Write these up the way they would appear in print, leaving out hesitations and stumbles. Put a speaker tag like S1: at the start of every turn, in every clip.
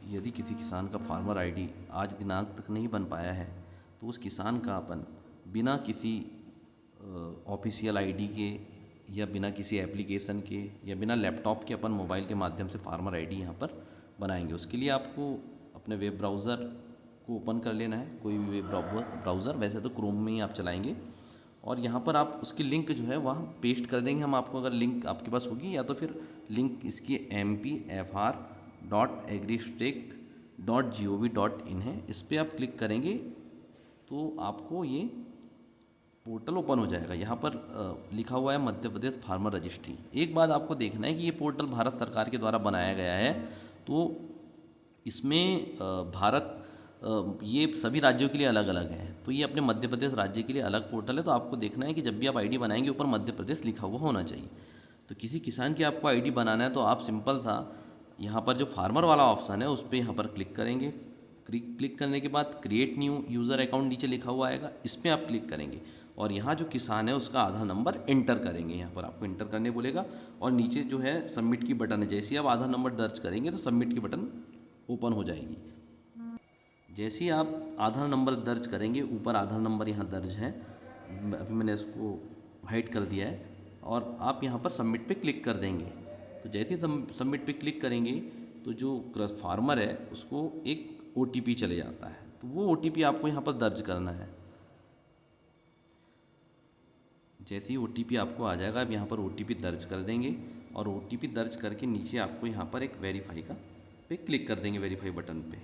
S1: यदि किसी किसान का फार्मर आईडी आज दिनांक तक नहीं बन पाया है तो उस किसान का अपन बिना किसी ऑफिशियल आईडी के या बिना किसी एप्लीकेशन के या बिना लैपटॉप के अपन मोबाइल के माध्यम से फार्मर आईडी यहाँ पर बनाएंगे। उसके लिए आपको अपने वेब ब्राउज़र को ओपन कर लेना है, कोई भी वेब ब्राउज़र, वैसे तो क्रोम में ही आप चलाएंगे, और यहाँ पर आप उसकी लिंक जो है वहाँ पेस्ट कर देंगे हम आपको, अगर लिंक आपके पास होगी, या तो फिर लिंक इसकी mpfr.agristack.gov.in है, इस पर आप क्लिक करेंगे तो आपको ये पोर्टल ओपन हो जाएगा। यहाँ पर लिखा हुआ है मध्य प्रदेश फार्मर रजिस्ट्री। एक बात आपको देखना है कि ये पोर्टल भारत सरकार के द्वारा बनाया गया है, तो इसमें भारत ये सभी राज्यों के लिए अलग अलग है, तो ये अपने मध्य प्रदेश राज्य के लिए अलग पोर्टल है। तो आपको देखना है कि जब भी आप आईडी बनाएंगे ऊपर मध्य प्रदेश लिखा हुआ होना चाहिए। तो किसी किसान की आपको आईडी बनाना है तो आप सिंपल सा यहाँ पर जो फार्मर वाला ऑप्शन है उस पर यहाँ पर क्लिक करेंगे। क्लिक करने के बाद क्रिएट न्यू यूज़र अकाउंट नीचे लिखा हुआ आएगा, इस पर आप क्लिक करेंगे और यहाँ जो किसान है उसका आधार नंबर एंटर करेंगे। यहाँ पर आपको एंटर करने बोलेगा और नीचे जो है सबमिट की बटन है, जैसे ही आप आधार नंबर दर्ज करेंगे तो सबमिट की बटन ओपन हो जाएगी। जैसे ही आप आधार नंबर दर्ज करेंगे, ऊपर आधार नंबर यहाँ दर्ज है, अभी मैंने इसको हाइड कर दिया है, और आप यहाँ पर सबमिट पे क्लिक कर देंगे। तो जैसे ही सबमिट पे क्लिक करेंगे तो जो फार्मर है उसको एक OTP चले जाता है, तो वो OTP आपको यहाँ पर दर्ज करना है। जैसे ही OTP आपको आ जाएगा, आप यहाँ पर OTP दर्ज कर देंगे और OTP दर्ज करके नीचे आपको यहाँ पर एक वेरीफाई का पे क्लिक कर देंगे, वेरीफाई बटन पे।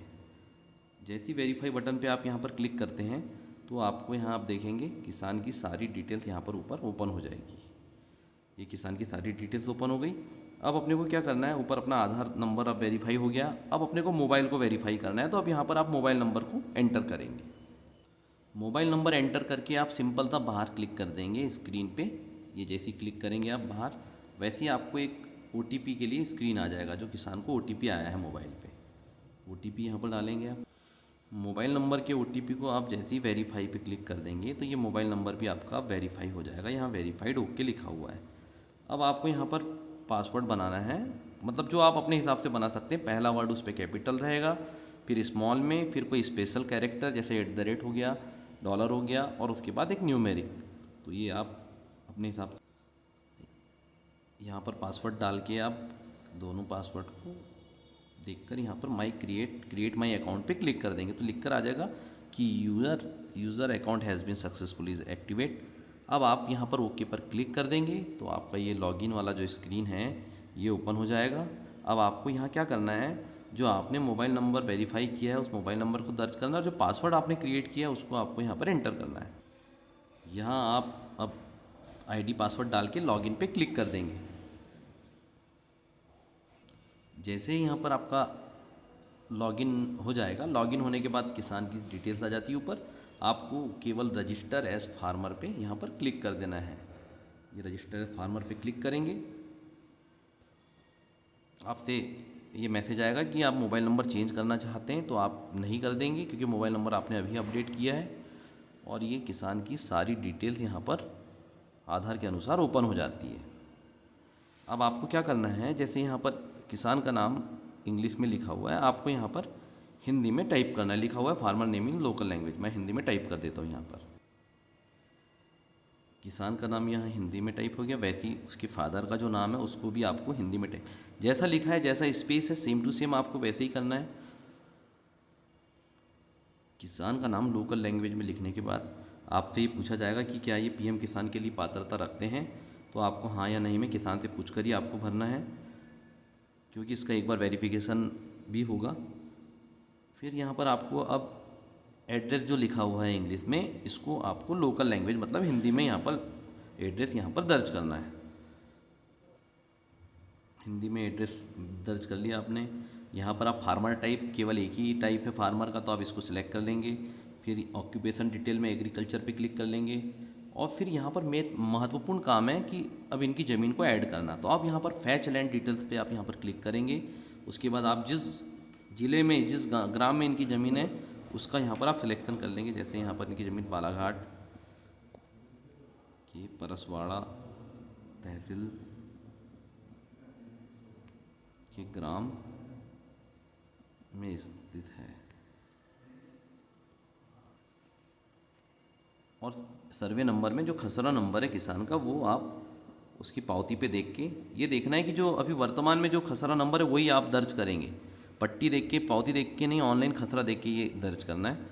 S1: जैसे ही वेरीफाई बटन पे आप यहाँ पर क्लिक करते हैं तो आपको यहाँ आप देखेंगे किसान की सारी डिटेल्स यहाँ पर ऊपर ओपन हो जाएगी। ये किसान की सारी डिटेल्स ओपन हो गई। अब अपने को क्या करना है, ऊपर अपना आधार नंबर अब वेरीफाई हो गया, अब अपने को मोबाइल को वेरीफाई करना है। तो अब यहाँ पर आप मोबाइल नंबर को एंटर करेंगे। मोबाइल नंबर एंटर करके आप सिंपल सा बाहर क्लिक कर देंगे स्क्रीन पे। ये जैसे ही क्लिक करेंगे आप बाहर, वैसे ही आपको एक OTP के लिए स्क्रीन आ जाएगा, जो किसान को OTP आया है मोबाइल पे। OTP यहाँ पर डालेंगे आप। मोबाइल नंबर के OTP को आप जैसे ही वेरीफाई पे क्लिक कर देंगे तो ये मोबाइल नंबर भी आपका वेरीफाई हो जाएगा। यहाँ वेरीफाइड ओके लिखा हुआ है। अब आपको यहाँ पर पासवर्ड बनाना है, मतलब जो आप अपने हिसाब से बना सकते हैं। पहला वर्ड उस पर कैपिटल रहेगा, फिर स्मॉल में, फिर कोई स्पेशल कैरेक्टर जैसे @ हो गया, डॉलर हो गया, और उसके बाद एक न्यूमेरिक। तो ये आप अपने हिसाब से यहाँ पर पासवर्ड डाल के आप दोनों पासवर्ड को देखकर यहाँ पर क्रिएट माई अकाउंट पे क्लिक कर देंगे तो लिख कर आ जाएगा कि user account has been successfully activate. अब आप यहाँ पर ओके पर क्लिक कर देंगे तो आपका ये लॉगिन वाला जो स्क्रीन है ये ओपन हो जाएगा। अब आपको यहाँ क्या करना है, जो आपने मोबाइल नंबर वेरीफाई किया है उस मोबाइल नंबर को दर्ज करना है, जो पासवर्ड आपने क्रिएट किया है उसको आपको यहाँ पर एंटर करना है। यहाँ आप अब ID पासवर्ड डाल के लॉगिन पे क्लिक कर देंगे। जैसे ही यहाँ पर आपका लॉगिन हो जाएगा, लॉगिन होने के बाद किसान की डिटेल्स आ जाती है ऊपर, आपको केवल रजिस्टर एज फार्मर पे यहाँ पर क्लिक कर देना है। ये रजिस्टर एज फार्मर पे क्लिक करेंगे, आपसे ये मैसेज आएगा कि आप मोबाइल नंबर चेंज करना चाहते हैं, तो आप नहीं कर देंगे क्योंकि मोबाइल नंबर आपने अभी अपडेट किया है। और ये किसान की सारी डिटेल्स यहाँ पर आधार के अनुसार ओपन हो जाती है। अब आपको क्या करना है, जैसे यहाँ पर किसान का नाम इंग्लिश में लिखा हुआ है, आपको यहाँ पर हिंदी में टाइप करना है। लिखा हुआ है farmer name in local language, मैं हिंदी में टाइप कर देता हूँ। यहाँ पर किसान का नाम यहाँ हिंदी में टाइप हो गया, वैसे ही उसके फादर का जो नाम है उसको भी आपको हिंदी में टाइप, जैसा लिखा है जैसा स्पेस है सेम टू सेम आपको वैसे ही करना है। किसान का नाम लोकल लैंग्वेज में लिखने के बाद आपसे ये पूछा जाएगा कि क्या ये PM किसान के लिए पात्रता रखते हैं, तो आपको हाँ या नहीं में किसान से पूछ कर ही आपको भरना है, क्योंकि इसका एक बार वेरिफिकेशन भी होगा। फिर यहाँ पर आपको अब एड्रेस जो लिखा हुआ है इंग्लिश में, इसको आपको लोकल लैंग्वेज मतलब हिंदी में यहाँ पर एड्रेस यहाँ पर दर्ज करना है। हिंदी में एड्रेस दर्ज कर लिया आपने। यहाँ पर आप फार्मर टाइप, केवल एक ही टाइप है फार्मर का, तो आप इसको सिलेक्ट कर लेंगे। फिर ऑक्यूपेशन डिटेल में एग्रीकल्चर पे क्लिक कर लेंगे, और फिर यहाँ पर महत्वपूर्ण काम है कि अब इनकी ज़मीन को ऐड करना, तो आप यहाँ पर फैच लैंड डिटेल्स पे आप यहाँ पर क्लिक करेंगे। उसके बाद आप जिस ज़िले में, जिस ग्राम में इनकी ज़मीन है उसका यहाँ पर आप सिलेक्शन कर लेंगे। जैसे यहाँ पर इनकी ज़मीन बालाघाट की परसवाड़ा तहसील के ग्राम में में स्थित है। और सर्वे नंबर में जो खसरा नंबर है किसान का, वो आप उसकी पावती पे देख के ये देखना है कि जो अभी वर्तमान में जो खसरा नंबर है वही आप दर्ज करेंगे। पट्टी देख के, पावती देख के नहीं, ऑनलाइन खसरा देख के ये दर्ज करना है।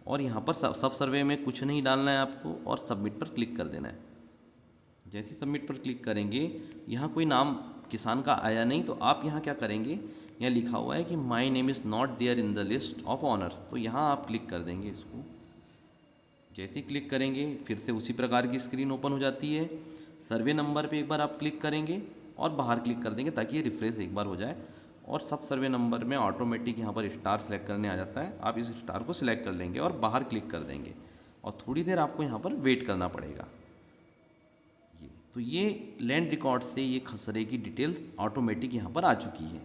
S1: और यहाँ पर सब सर्वे में कुछ नहीं डालना है आपको, और सबमिट पर क्लिक कर देना है। जैसे सबमिट पर क्लिक करेंगे, यहाँ कोई नाम किसान का आया नहीं, तो आप यहाँ क्या करेंगे, यहाँ लिखा हुआ है कि my name is not there in the list of honours, तो यहाँ आप क्लिक कर देंगे इसको। जैसे ही क्लिक करेंगे फिर से उसी प्रकार की स्क्रीन ओपन हो जाती है। सर्वे नंबर पे एक बार आप क्लिक करेंगे और बाहर क्लिक कर देंगे ताकि ये रिफ्रेश एक बार हो जाए। और सब सर्वे नंबर में ऑटोमेटिक यहाँ पर स्टार सेलेक्ट करने आ जाता है। आप इस स्टार को सिलेक्ट कर लेंगे और बाहर क्लिक कर देंगे, और थोड़ी देर आपको यहाँ पर वेट करना पड़ेगा। ये लैंड रिकॉर्ड से ये खसरे की डिटेल्स ऑटोमेटिक यहाँ पर आ चुकी है।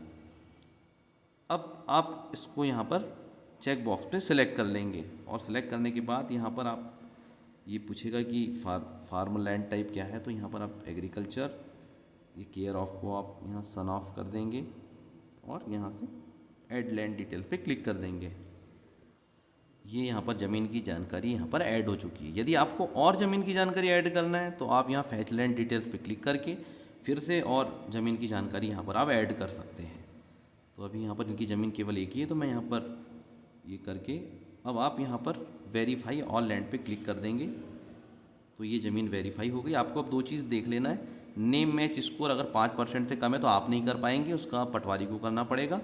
S1: अब आप इसको यहाँ पर चेक बॉक्स पे सिलेक्ट कर लेंगे, और सिलेक्ट करने के बाद यहाँ पर आप ये पूछेगा कि फार्म लैंड टाइप क्या है, तो यहाँ पर आप एग्रीकल्चर, ये केयर ऑफ को आप यहाँ सन ऑफ कर देंगे और यहाँ से ऐड लैंड डिटेल्स पे क्लिक कर देंगे। ये यहाँ पर ज़मीन की जानकारी यहाँ पर ऐड हो चुकी है। यदि आपको और ज़मीन की जानकारी ऐड करना है तो आप यहाँ फैच लैंड डिटेल्स पे क्लिक करके फिर से और ज़मीन की जानकारी यहाँ पर आप ऐड कर सकते हैं। तो अभी यहाँ पर इनकी ज़मीन केवल एक ही है, तो मैं यहाँ पर ये करके अब आप यहाँ पर वेरीफाई ऑल लैंड पे क्लिक कर देंगे, तो ये ज़मीन वेरीफाई हो गई। आपको अब दो चीज़ देख लेना है, नेम मैच स्कोर अगर 5% से कम है तो आप नहीं कर पाएंगे, उसका पटवारी को करना पड़ेगा।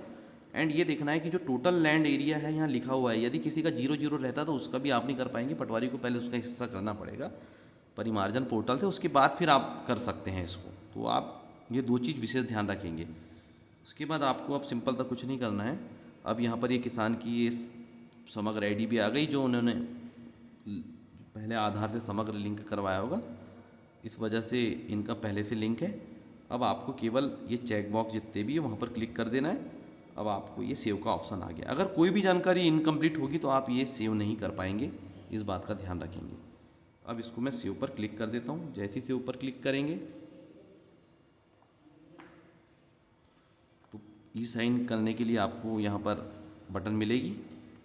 S1: एंड ये देखना है कि जो टोटल लैंड एरिया है यहाँ लिखा हुआ है, यदि किसी का 0-0 रहता तो उसका भी आप नहीं कर पाएंगे, पटवारी को पहले उसका हिस्सा करना पड़ेगा परिमार्जन पोर्टल से, उसके बाद फिर आप कर सकते हैं इसको। तो आप ये दो चीज़ विशेष ध्यान रखेंगे। उसके बाद आपको अब सिंपल था कुछ नहीं करना है। अब यहाँ पर ये किसान की ये समग्र ID भी आ गई, जो उन्होंने पहले आधार से समग्र लिंक करवाया होगा, इस वजह से इनका पहले से लिंक है। अब आपको केवल ये चेक बॉक्स जितने भी है वहाँ पर क्लिक कर देना है। अब आपको ये सेव का ऑप्शन आ गया। अगर कोई भी जानकारी इनकम्प्लीट होगी तो आप ये सेव नहीं कर पाएंगे, इस बात का ध्यान रखेंगे। अब इसको मैं सेव पर क्लिक कर देता हूँ। जैसे ही सेव पर क्लिक करेंगे तो ई साइन करने के लिए आपको यहाँ पर बटन मिलेगी।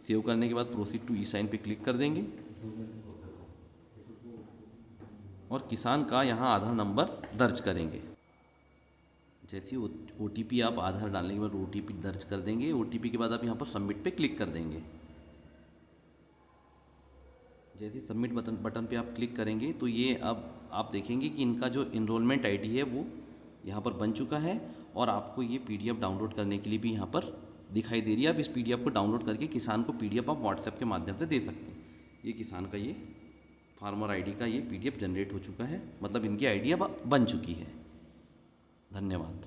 S1: सेव करने के बाद प्रोसीड टू ई साइन पे क्लिक कर देंगे, और किसान का यहाँ आधार नंबर दर्ज करेंगे। जैसे OTP आप आधार डालने के बाद OTP दर्ज कर देंगे। OTP के बाद आप यहाँ पर सबमिट पे क्लिक कर देंगे। जैसे सबमिट बटन पे आप क्लिक करेंगे तो ये अब आप देखेंगे कि इनका जो इनरोलमेंट ID है वो यहाँ पर बन चुका है, और आपको ये PDF डाउनलोड करने के लिए भी यहाँ पर दिखाई दे रही है। आप इस PDF को डाउनलोड करके किसान को PDF आप व्हाट्सएप के माध्यम से दे सकते हैं। ये किसान का ये फार्मर ID का ये PDF जनरेट हो चुका है, मतलब इनकी ID अब बन चुकी है। धन्यवाद।